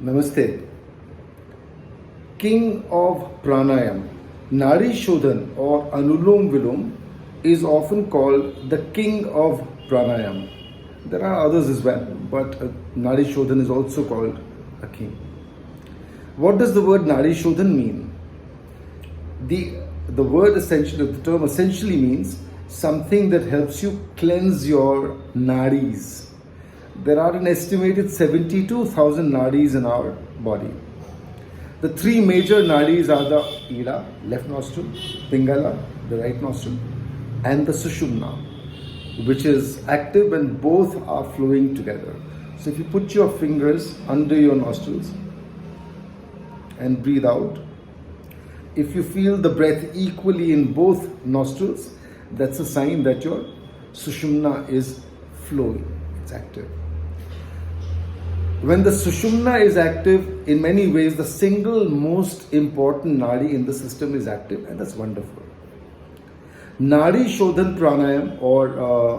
Namaste. King of Pranayama, Nadi Shodhan or Anulom Vilom is often called the king of Pranayama. There are others as well, but Nadi Shodhan is also called a king. What does the word Nadi Shodhan mean? The word essentially, the term essentially means something that helps you cleanse your nadis. There are an estimated 72,000 nadis in our body. The three major nadis are the Ida, left nostril, Pingala, the right nostril, and the Sushumna, which is active when both are flowing together. So if you put your fingers under your nostrils and breathe out, if you feel the breath equally in both nostrils, that's a sign that your Sushumna is flowing, it's active. When the Sushumna is active, in many ways, the single most important Nadi in the system is active, and that's wonderful. Nadi Shodhan Pranayam or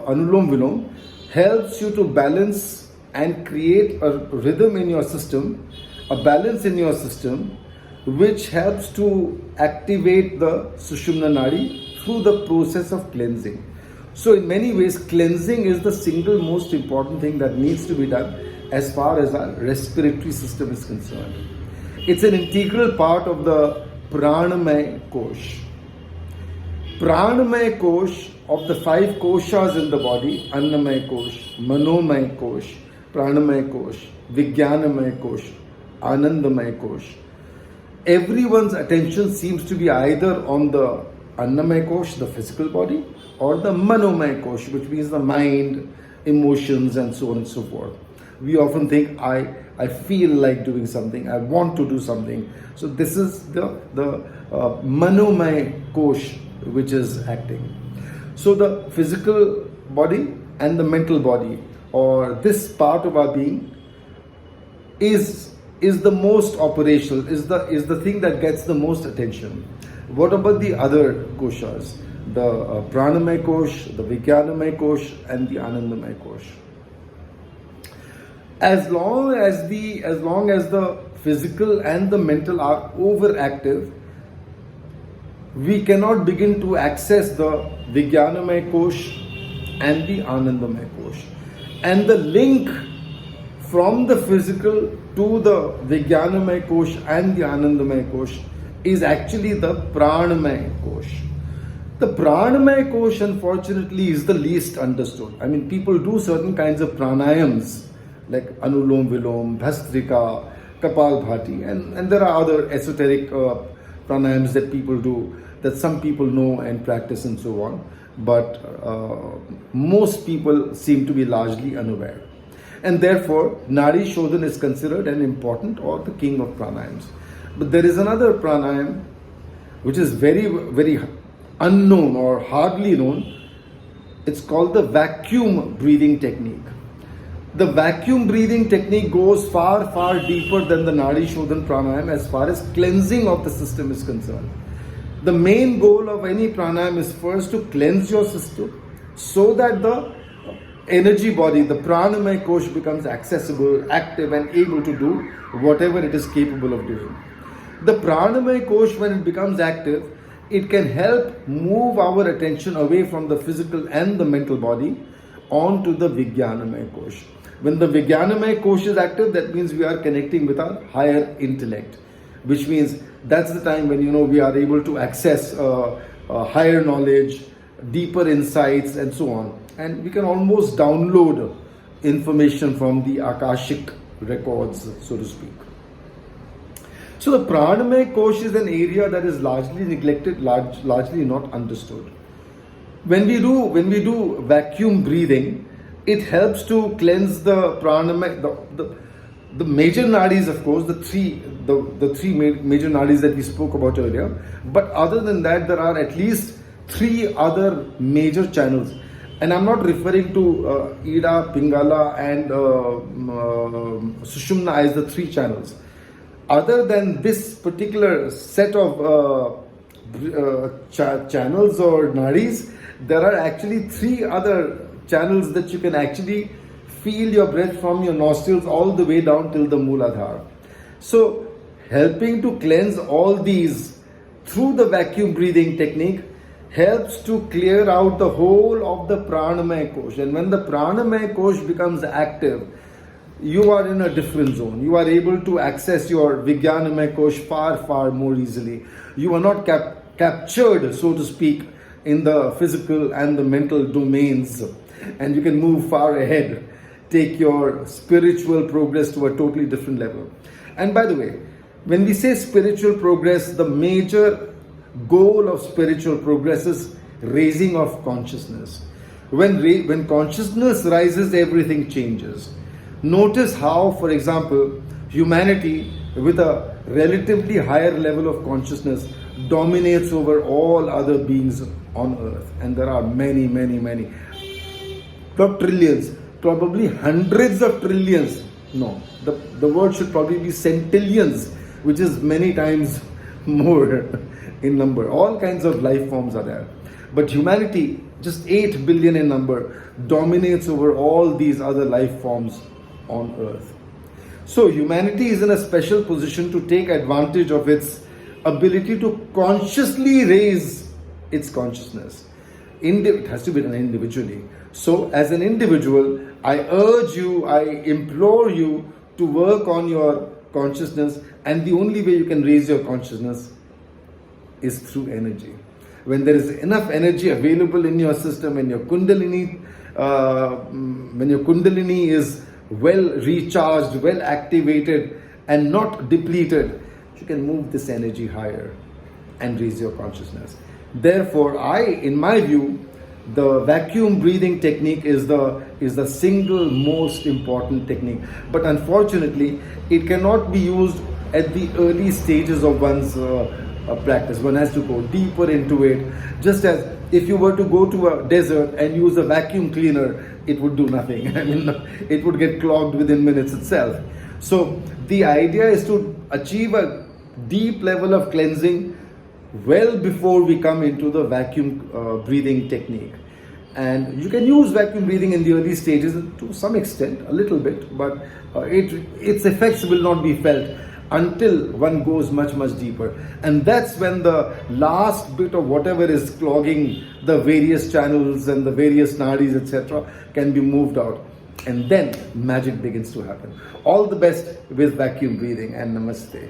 Anulom Vilom helps you to balance and create a rhythm in your system, a balance in your system, which helps to activate the Sushumna Nadi through the process of cleansing. So in many ways, cleansing is the single most important thing that needs to be done as far as our respiratory system is concerned. It's an integral part of the Pranamaya Kosh. Pranamaya Kosh, of the five koshas in the body, Annamaya Kosh, Manomaya Kosh, Pranamaya Kosh, Vijnanamaya Kosh, Anandamaya Kosh, everyone's attention seems to be either on the Annamaya Kosh, the physical body, or the Manomaya Kosh, which means the mind, emotions, and so on and so forth. We often think, I feel like doing something, I want to do something. So this is the Manomaya Kosh which is acting. So the physical body and the mental body, or this part of our being, is the most operational, is the thing that gets the most attention. What about the other koshas? The Pranamaya Kosh, the Vijnanamaya Kosh, and the Anandamaya Kosh. As long as the physical and the mental are overactive, we cannot begin to access the Vijnanamaya Kosh and the Anandamaya Kosh. And the link from the physical to the Vijnanamaya Kosh and the Anandamaya Kosh is actually the Pranamaya Kosh. The Pranamaya Kosh, unfortunately, is the least understood. I mean, people do certain kinds of pranayams like Anulom Vilom, Bhastrika, Kapal Bhati, and there are other esoteric pranayams that people do, that some people know and practice and so on, but most people seem to be largely unaware. And therefore, Nadi Shodhan is considered an important or the king of pranayams. But there is another pranayam which is very, very unknown or hardly known. It's called the vacuum breathing technique. The vacuum breathing technique goes far, far deeper than the Nadi Shodhan pranayam as far as cleansing of the system is concerned. The main goal of any pranayam is first to cleanse your system so that the energy body, the Pranamaya Kosh, becomes accessible, active, and able to do whatever it is capable of doing. The Pranamaya Kosh, when it becomes active, it can help move our attention away from the physical and the mental body onto the Vijnanamaya Kosh. When the Vijnanamaya Kosh is active, that means we are connecting with our higher intellect, which means that's the time when we are able to access higher knowledge, deeper insights, and so on. And we can almost download information from the Akashic records, so to speak. So the Pranamaya Kosh is an area that is largely neglected, largely not understood. When we do vacuum breathing, it helps to cleanse the Pranamaya, the major nadis, of course, the three major nadis that we spoke about earlier. But other than that, there are at least three other major channels. And I'm not referring to Ida, Pingala, and Sushumna as the three channels. Other than this particular set of channels or nadis, there are actually three other channels that you can actually feel your breath from your nostrils all the way down till the Mooladhara. So helping to cleanse all these through the vacuum breathing technique helps to clear out the whole of the pranamaya kosh. And when the pranamaya kosh becomes active, you are in a different zone. You are able to access your Vijnanamaya kosh far more easily. You are not captured, so to speak, in the physical and the mental domains, and you can move far ahead, take your spiritual progress to a totally different level. And by the way, when we say spiritual progress, the major goal of spiritual progress is raising of consciousness. When consciousness rises, everything changes. Notice how, for example, humanity with a relatively higher level of consciousness dominates over all other beings on earth. And there are many, not trillions, probably hundreds of trillions. No, the word should probably be centillions, which is many times more in number. All kinds of life forms are there. But humanity, just 8 billion in number, dominates over all these other life forms on earth. So humanity is in a special position to take advantage of its ability to consciously raise its consciousness. It has to be done individually. So as an individual, I urge you, I implore you to work on your consciousness, and the only way you can raise your consciousness is through energy. When there is enough energy available in your system, when your kundalini is well recharged, well activated, and not depleted, you can move this energy higher and raise your consciousness. Therefore, in my view, the vacuum breathing technique is the single most important technique. But unfortunately, it cannot be used at the early stages of one's practice. One has to go deeper into it. Just as if you were to go to a desert and use a vacuum cleaner, it would do nothing. I mean, it would get clogged within minutes itself. So the idea is to achieve a deep level of cleansing well before we come into the vacuum breathing technique. And you can use vacuum breathing in the early stages to some extent, a little bit, but its effects will not be felt until one goes much deeper. And that's when the last bit of whatever is clogging the various channels and the various nadis, etc., can be moved out. And then magic begins to happen. All the best with vacuum breathing, and namaste.